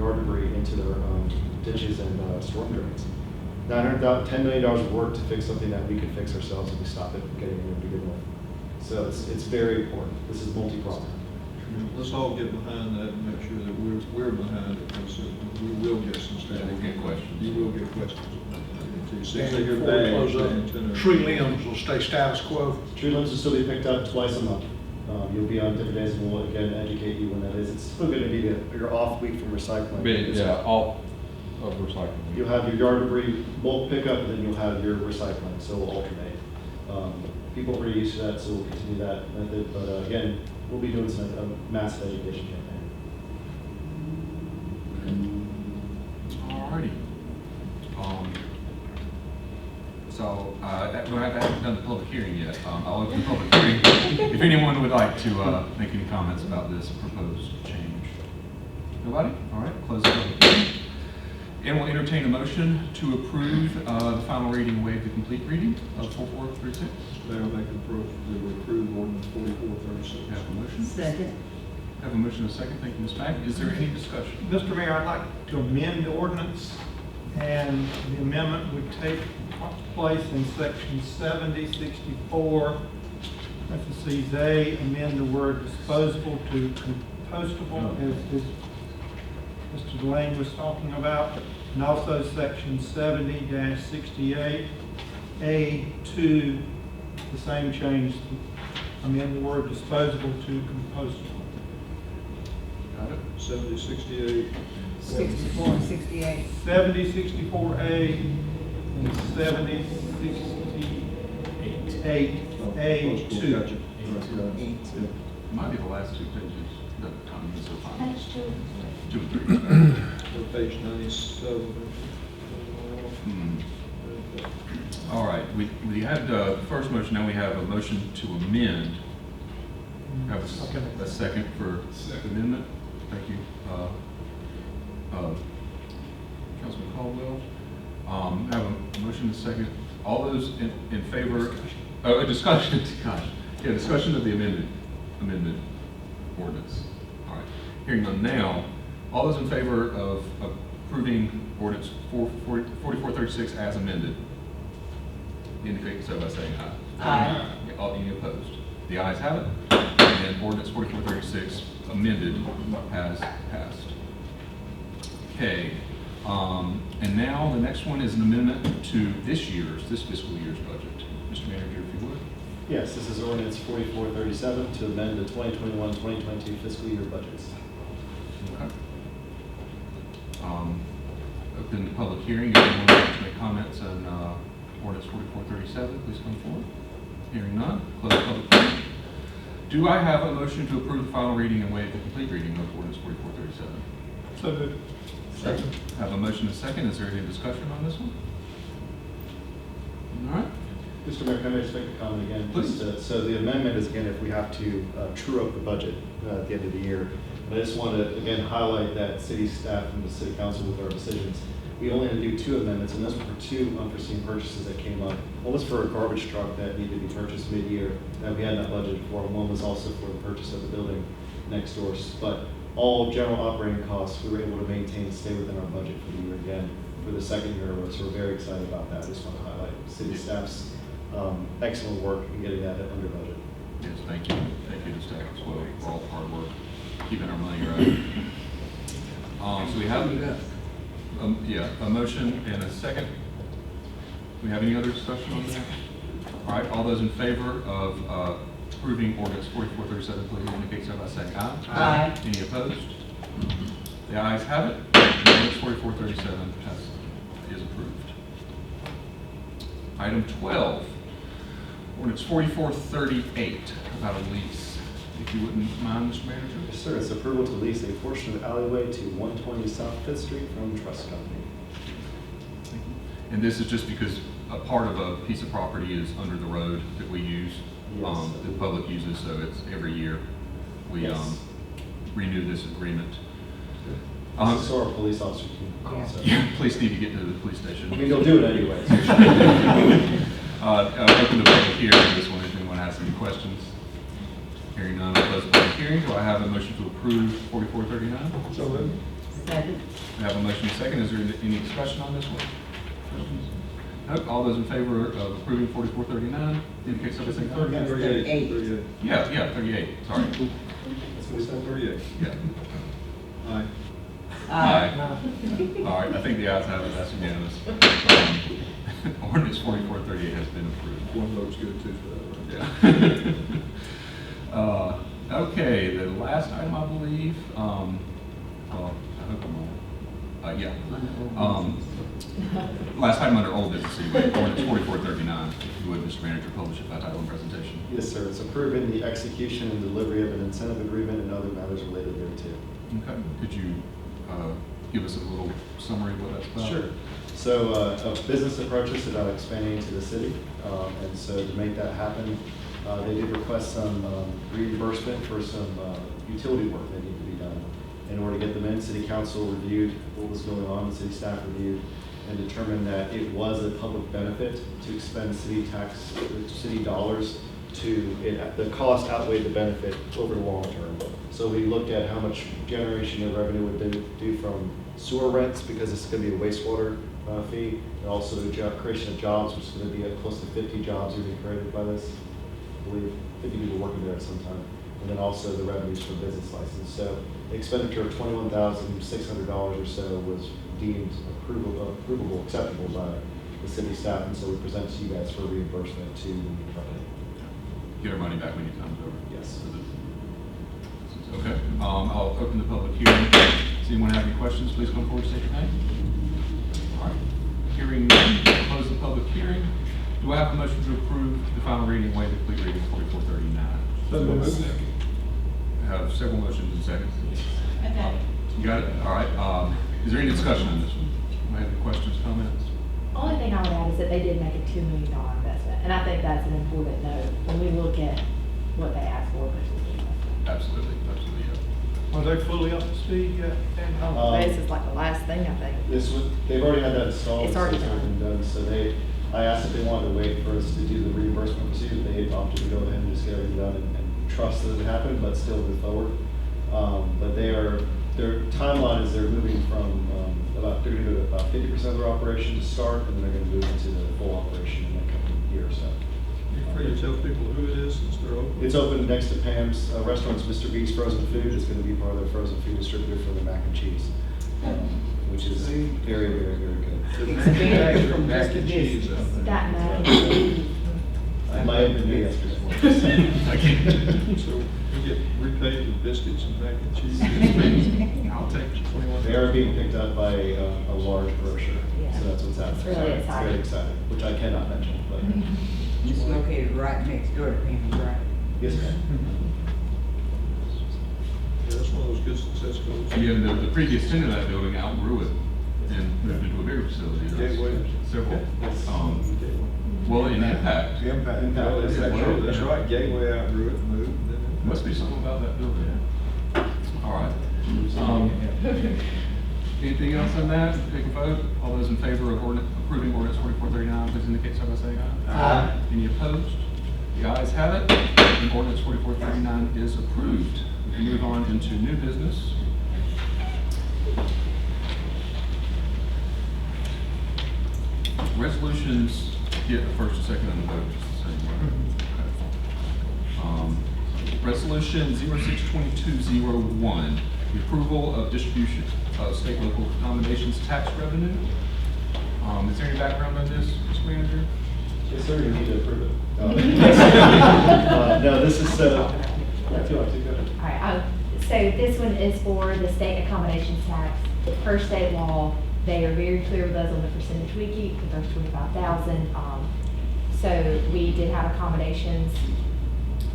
yard debris into their ditches and storm drains. $10 million of work to fix something that we could fix ourselves if we stop it from getting in to begin with. So it's very important. This is multi-pronged. Let's all get behind that and make sure that we're behind it, because we will get some static. We'll get questions. You will get questions. Since And they hear before we bags, close the up, antenna. tree limbs will stay status quo. Tree limbs will still be picked up twice a month. You'll be on different days, and we'll again educate you when that is. It's still going to be your off week from recycling. Yeah, all of recycling. You'll have your yard debris bulk pickup, and then you'll have your recycling, so we'll alternate. People are pretty used to that, so we'll continue that method. But again, we'll be doing a massive education campaign. Alrighty. So, we haven't done the public hearing yet. I'll open the public hearing. If anyone would like to make any comments about this proposed change. Nobody? All right, close the public hearing. And we'll entertain a motion to approve the final reading and waive the complete reading of 4436. Mayor, make the approach to approve ordinance 4436. Have a motion? Second. Have a motion and a second. Thank you, Ms. Mack. Is there any discussion? Mr. Mayor, I'd like to amend the ordinance, and the amendment would take place in section 7064, parentheses A, amend the word disposable to compostable, as Mr. Delane was talking about, and also section 70-68, A2, the same change, amend the word disposable to compostable. Got it? 7068. 64 and 68. 7064A and 7068A2. Gotcha. Might be the last two pages. No, Tom, this is fine. That's true. 2 and 3. Page 97. All right, we had the first motion, now we have a motion to amend. Have a second for amendment. Thank you. Councilman Caldwell. Have a motion and a second. All those in favor, a discussion, gosh, yeah, discussion of the amended ordinance. All right, hearing none now, all those in favor of approving ordinance 4436 as amended, indicate so by saying aye. Aye. Any opposed? The ayes have it, and ordinance 4436 amended has passed. Okay, and now the next one is an amendment to this fiscal year's budget. Mr. Manager, if you would. Yes, this is ordinance 4437 to amend the 2021-2022 fiscal year budgets. Okay. Open the public hearing. If anyone wants to make comments on ordinance 4437, please come forward. Hearing none, close the public hearing. Do I have a motion to approve the final reading and waive the complete reading of ordinance 4437? So moved. Second. Have a motion and a second. Is there any discussion on this one? All right. Mr. Mayor, can I just make a comment again? Please. So the amendment is, again, if we have to true up the budget at the end of the year. But I just want to, again, highlight that city staff and the city council with our decisions. We only had to do 2 amendments, and those were for 2 unforeseen purchases that came up. One was for a garbage truck that needed to be purchased mid-year that we had not budgeted for, and one was also for the purchase of the building next door. But all general operating costs, we were able to maintain and stay within our budget for the year again for the second year in a row. So we're very excited about that. I just want to highlight city staff's excellent work in getting that under budget. Yes, thank you. Thank you to staff as well for all the hard work, keeping our money right. So we have a motion and a second. Do we have any other discussion on that? All right, all those in favor of approving ordinance 4437, please indicate so by saying aye. Aye. Any opposed? The ayes have it. Ordinance 4437 is approved. Item 12, ordinance 4438, about a lease. If you wouldn't mind, Mr. Manager? Yes, sir. It's approval to lease a portion of alleyway to 120 South Fifth Street from Trust Company. Thank you. And this is just because a part of a piece of property is under the road that we use, Yes. the public uses, so it's every year we Yes. renew this agreement. So our police officer can. So. Yeah, police need to get to the police station. I mean, you'll do it anyway. Open the public hearing on this one if anyone has any questions. Hearing none, I'll close the public hearing. Do I have a motion to approve 4439? So moved. Second. We have a motion second. Is there any discussion on this one? Questions? Nope. All those in favor of approving 4439, indicate so by saying aye. 38. Yeah, 38, sorry. That's what we said. 38. Yeah. Aye. All right, I think the ayes have it, that's unanimous. Ordinance 4438 has been approved. One vote's good too for that, right? Yeah. Okay, the last item, I believe, well, I hope I'm on. Yeah. Last item under old business, anyway, ordinance 4439. If you would, Mr. Manager, publish it by title and presentation. Yes, sir. It's approving the execution and delivery of an incentive agreement and other matters related thereto. Okay, could you give us a little summary of what that's about? Sure. So a business approached us about expanding into the city, and so to make that happen, they did request some reimbursement for some utility work that needed to be done. In order to get them in, City Council reviewed what was going on, the city staff reviewed, and determined that it was a public benefit to expend city dollars to it. The cost outweighed the benefit over the long term. So we looked at how much generation of revenue would do from sewer rents, because it's going to be a wastewater fee, and also the creation of jobs, which is going to be close to 50 jobs are being created by this. I believe 50 people working there at some time. And then also the revenues from business license. So the expenditure of $21,600 or so was deemed approvable, acceptable by the city staff, and so we present to you guys for reimbursement to the new company. Get our money back when it comes over. Yes. Okay, I'll open the public hearing. Does anyone have any questions? Please come forward, state your name. All right, hearing none, close the public hearing. Do I have a motion to approve the final reading, waive the complete reading of 4439? So moved. I have several motions and seconds. Okay. You got it? All right. Is there any discussion on this one? Anybody have any questions, comments? Only thing I would add is that they did make a $2 million investment, and I think that's an important note when we look at what they asked for versus the investment. Absolutely, yeah. Are they fully up to speed yet? This is like the last thing, I think. They've already had that installed. It's already been done. So I asked if they wanted to wait for us to do the reimbursement procedure. They opted to go ahead and just get everything done and trust that it happened, but still move forward. But their timeline is they're moving from they're going to do about 50% of their operation to start, and then they're going to move into the full operation in the coming year or so. You free to tell people who it is since they're open? It's open next to Pam's restaurant's Mr. B's Frozen Food. It's going to be part of their frozen food distributor for the mac and cheese, which is very, very, very good. Expanded from Mac just a and cheese. business. That mac and cheese. I might have been yesterday. So we get repaid with biscuits and mac and cheese. I'll take it. They are being picked up by a large grocer, Yeah. so that's what's happening. It's really Sorry, exciting. Very exciting, which I cannot mention, but It's located right next door to Pam's, right? yes, ma'am. Yeah, that's one of those good success stories. Yeah, the previous tenant of that building outgrew it and moved into a bigger facility. There's Gateway. Several. Yes. Well, in Impact, Impact. Impact. Oh, that's Yeah. right, that's right, Gateway outgrew it and moved. and then- must be something about that building. All right. Anything else on that? Take a vote. All those in favor of approving ordinance 4439, please indicate so by saying aye. Aye. Any opposed? The ayes have it, and ordinance 4439 is approved. We can move on into new business. Resolutions get the first and second on the vote, just the same way. Okay. Resolution 062201, the approval of distribution of state local accommodations tax revenue. Is there any background on this, Mr. Manager? Yes, sir, you need to approve it. No, this is, if you like to go ahead. All right, so this one is for the state accommodations tax. Per state law, they are very clear with us on the percentage we keep, the first 25,000. So we did have accommodations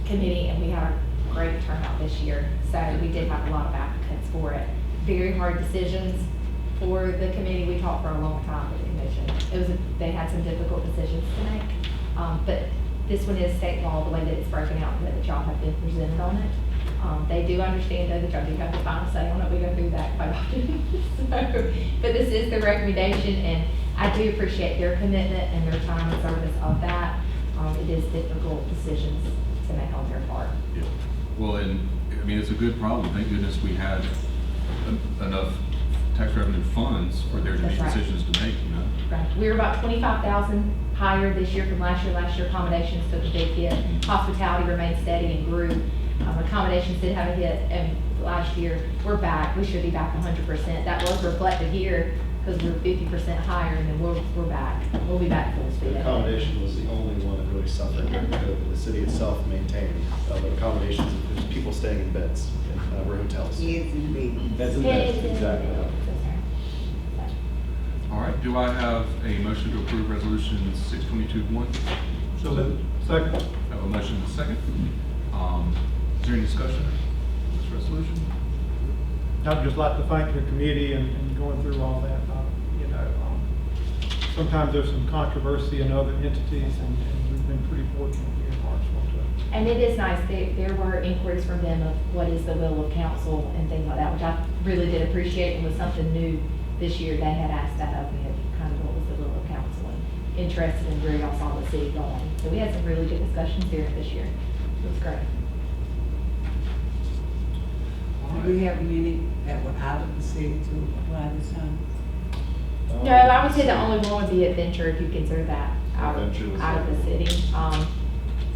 committee, and we had a great turnout this year. So we did have a lot of applicants for it. Very hard decisions for the committee. We talked for a long time with the commission. They had some difficult decisions to make. But this one is state law, the way that it's broken out, and that the job have been presented on it. They do understand though the judge do have the final say on it. We don't do that quite often. But this is the recommendation, and I do appreciate their commitment and their time and service of that. It is difficult decisions to make on their part. Yeah. Well, and, I mean, it's a good problem. Thank goodness we had enough tax revenue funds for there to be That's right. decisions to make, you know? Right. We were about 25,000 higher this year from last year. Last year accommodations took a big hit. Hospitality remained steady and grew. Accommodations did have a hit, and last year, we're back. We should be back 100%. That was reflected here because we're 50% higher, and then we're back. We'll be back full speed The ahead. accommodation was the only one that really suffered during COVID. The city itself maintained the accommodations, there's people staying in beds, were hotels. Kids and babies. Beds and Yeah, beds, it's- exactly. That's right. All right, do I have a motion to approve resolution 622-1? So moved. Second. Have a motion and a second. Is there any discussion on this resolution? I'd just like to thank the committee and going through all that. Sometimes there's some controversy in other entities, and we've been pretty fortunate here in Hartsville to. And it is nice, there were inquiries from them of what is the will of council and things like that, which I really did appreciate, and was something new this year. They had asked that of me, of kind of what was the will of council, and interested in where y'all saw the city going. So we had some really good discussions here this year. It was great. Do we have many that were out of the city to apply this time? No, I would say the only one would be Adventure, if you consider that out Adventure was of the the- city.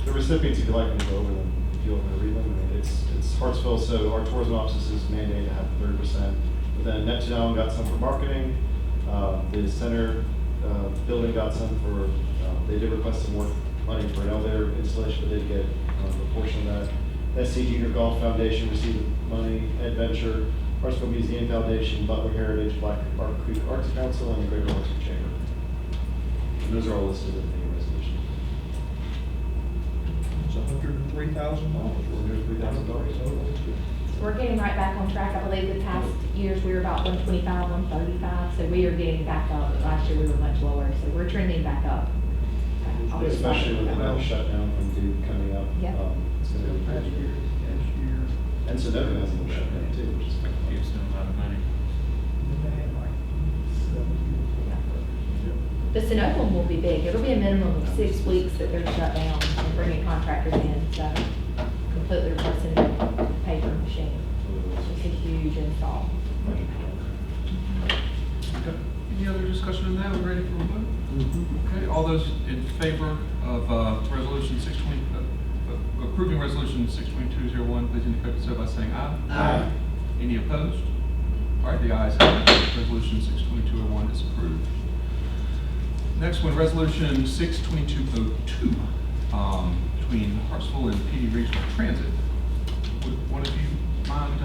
The recipients, if you'd like me to go over them, if you want me to read them, I mean, it's Hartsville, so our tourism offices is mandated to have 30%. But then Neptune got some for marketing, the center building got some for, they did request some more money for an elevator installation, but did get a portion of that. SC Junior Golf Foundation received money, Adventure, Hartsville Museum Foundation, Butler Heritage, Black Creek Arts Council, and the Greater Hartsville Chamber. And those are all listed in the resolution. It's $103,000. We're getting right back on track. I believe the past years, we were about 125, 135, so we are getting back up. Last year, we were much lower, so we're trending back up. I'll be Especially with excited the about that. shutdown from Duke coming up. Yep. It's gonna be Past pretty year, good. this year, And Sunoco has a little shutdown too, which is kind of Gives them a lot of money. they had like 7 years. The Sunoco one will be big. It'll be a minimum of 6 weeks that they're shut down and bringing contractors in, so completely replacing the paper machine. It's a huge install. Okay. Any other discussion on that? We're ready for a vote? Okay, all those in favor of resolution 620, approving resolution 62201, please indicate so by saying aye. Aye. Any opposed? All right, the ayes have it. Resolution 62201 is approved. Next one, resolution 62202, between Hartsville and PD Regional Transit. Would one of you mind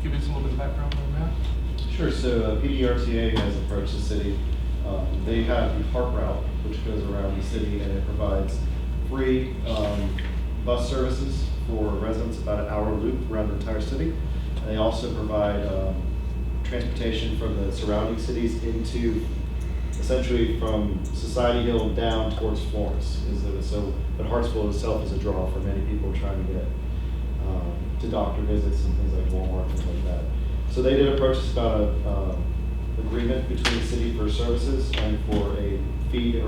giving us a little bit of background on that? Sure, so PDRTA has approached the city. They have the Harp Route, which goes around the city, and it provides free bus services for residents, about an hour loop around the entire city. And they also provide transportation from the surrounding cities into, essentially from Society Hill down towards Florence. But Hartsville itself is a draw for many people trying to get to doctor visits and things like Walmart, things like that. So they did approach us about a agreement between the city for services and for a fee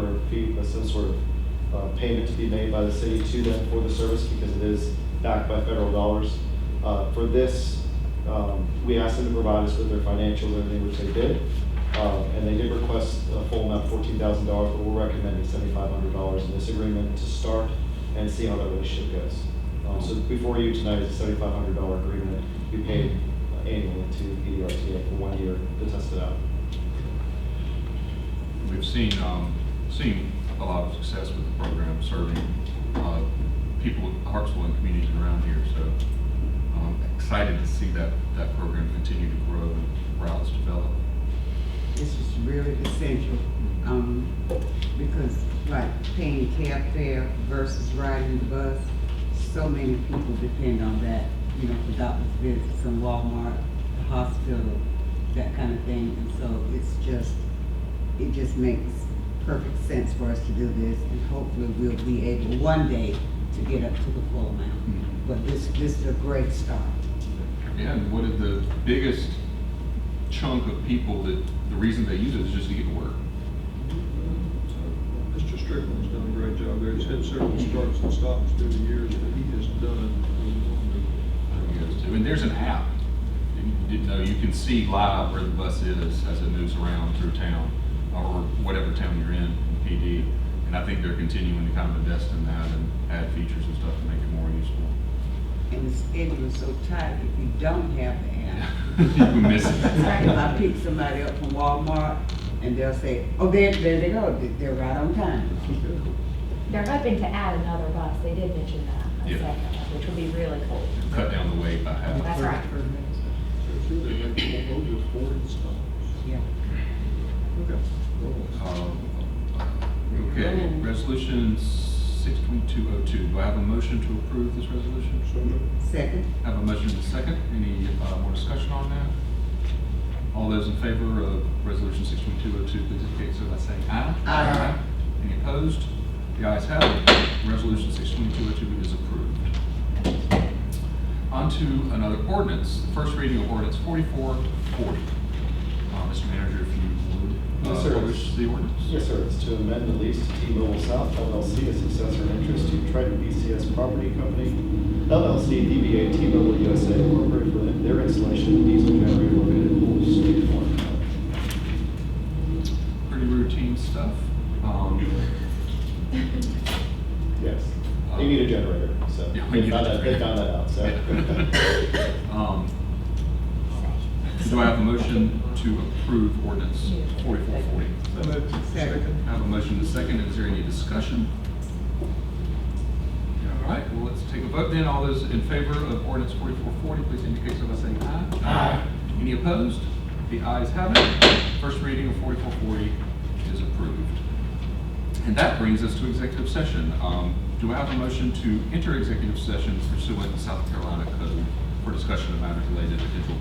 some sort of payment to be made by the city to them for the service, because it is backed by federal dollars. For this, we asked them to provide us with their financials and everything, which they did. And they did request a full amount, $14,000, but we're recommending $7,500 in this agreement to start and see how that relationship goes. So before you tonight is a $7,500 agreement we paid annually to PDRTA for 1 year to test it out. We've seen a lot of success with the program serving people in Hartsville and communities around here. So I'm excited to see that program continue to grow and routes develop. This is really essential, because like paying cab fare versus riding the bus, so many people depend on that, you know, for doctor's visits and Walmart, the hospital, that kind of thing. And so it just makes perfect sense for us to do this, and hopefully we'll be able one day to get up to the full amount. But this is a great start. Yeah, and what is the biggest chunk of people that the reason they use it is just to get to work? Mr. Strickland's done a great job there. He's had several starts and stops through the years, but he has done it. And there's an app. didn't know, you can see live where the bus is as it moves around through town, or whatever town you're in PD. And I think they're continuing to kind of invest in that and add features and stuff to make it more useful. And the schedule is so tight, if you don't have the app. You miss it. If I pick somebody up from Walmart, and they'll say, oh, there they go, they're right on time. They're hoping to add another bus, they did mention that, a Yeah. second, which would be really cool. Cut down the wait by half. That's right. Yeah. Okay, resolution 62202. Do I have a motion to approve this resolution? Second? Have a motion and a second. Any more discussion on that? All those in favor of resolution 62202, please indicate so by saying aye. Aye. Any opposed? The ayes have it. Resolution 62202 is approved. On to another ordinance, the first reading of ordinance 4440. Mr. Manager, if you would. Yes, sir. Publish the ordinance. Yes, sir. It's to amend the lease to T-Mobile South LLC, a successor in interest to Triton BCS Property Company, LLC, DBA T-Mobile USA Incorporated for their installation of diesel generator located at Pool State Farm. Pretty routine stuff. Yes. They need a generator, so Yeah, we they need a found that generator. out, so. Do I have a motion to approve ordinance 4440? Second. I have a motion and a second. Is there any discussion? All right, well, let's take a vote then. All those in favor of ordinance 4440, please indicate so by saying aye. Aye. Any opposed? The ayes have it. First reading of 4440 is approved. And that brings us to executive session. Do I have a motion to enter executive session pursuant to South Carolina Code for discussion of matters related to digital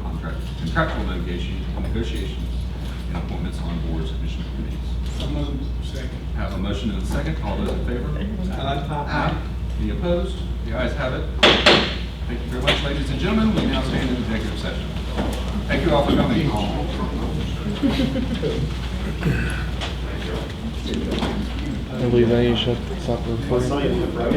contractual negotiations and appointments on boards, commission, committees? So moved. Second. Have a motion and a second. All those in favor? Aye. Any opposed? The ayes have it. Thank you very much, ladies and gentlemen. We now stand in executive session. Thank you all for coming. I believe I shut the supper I'll sign it, right?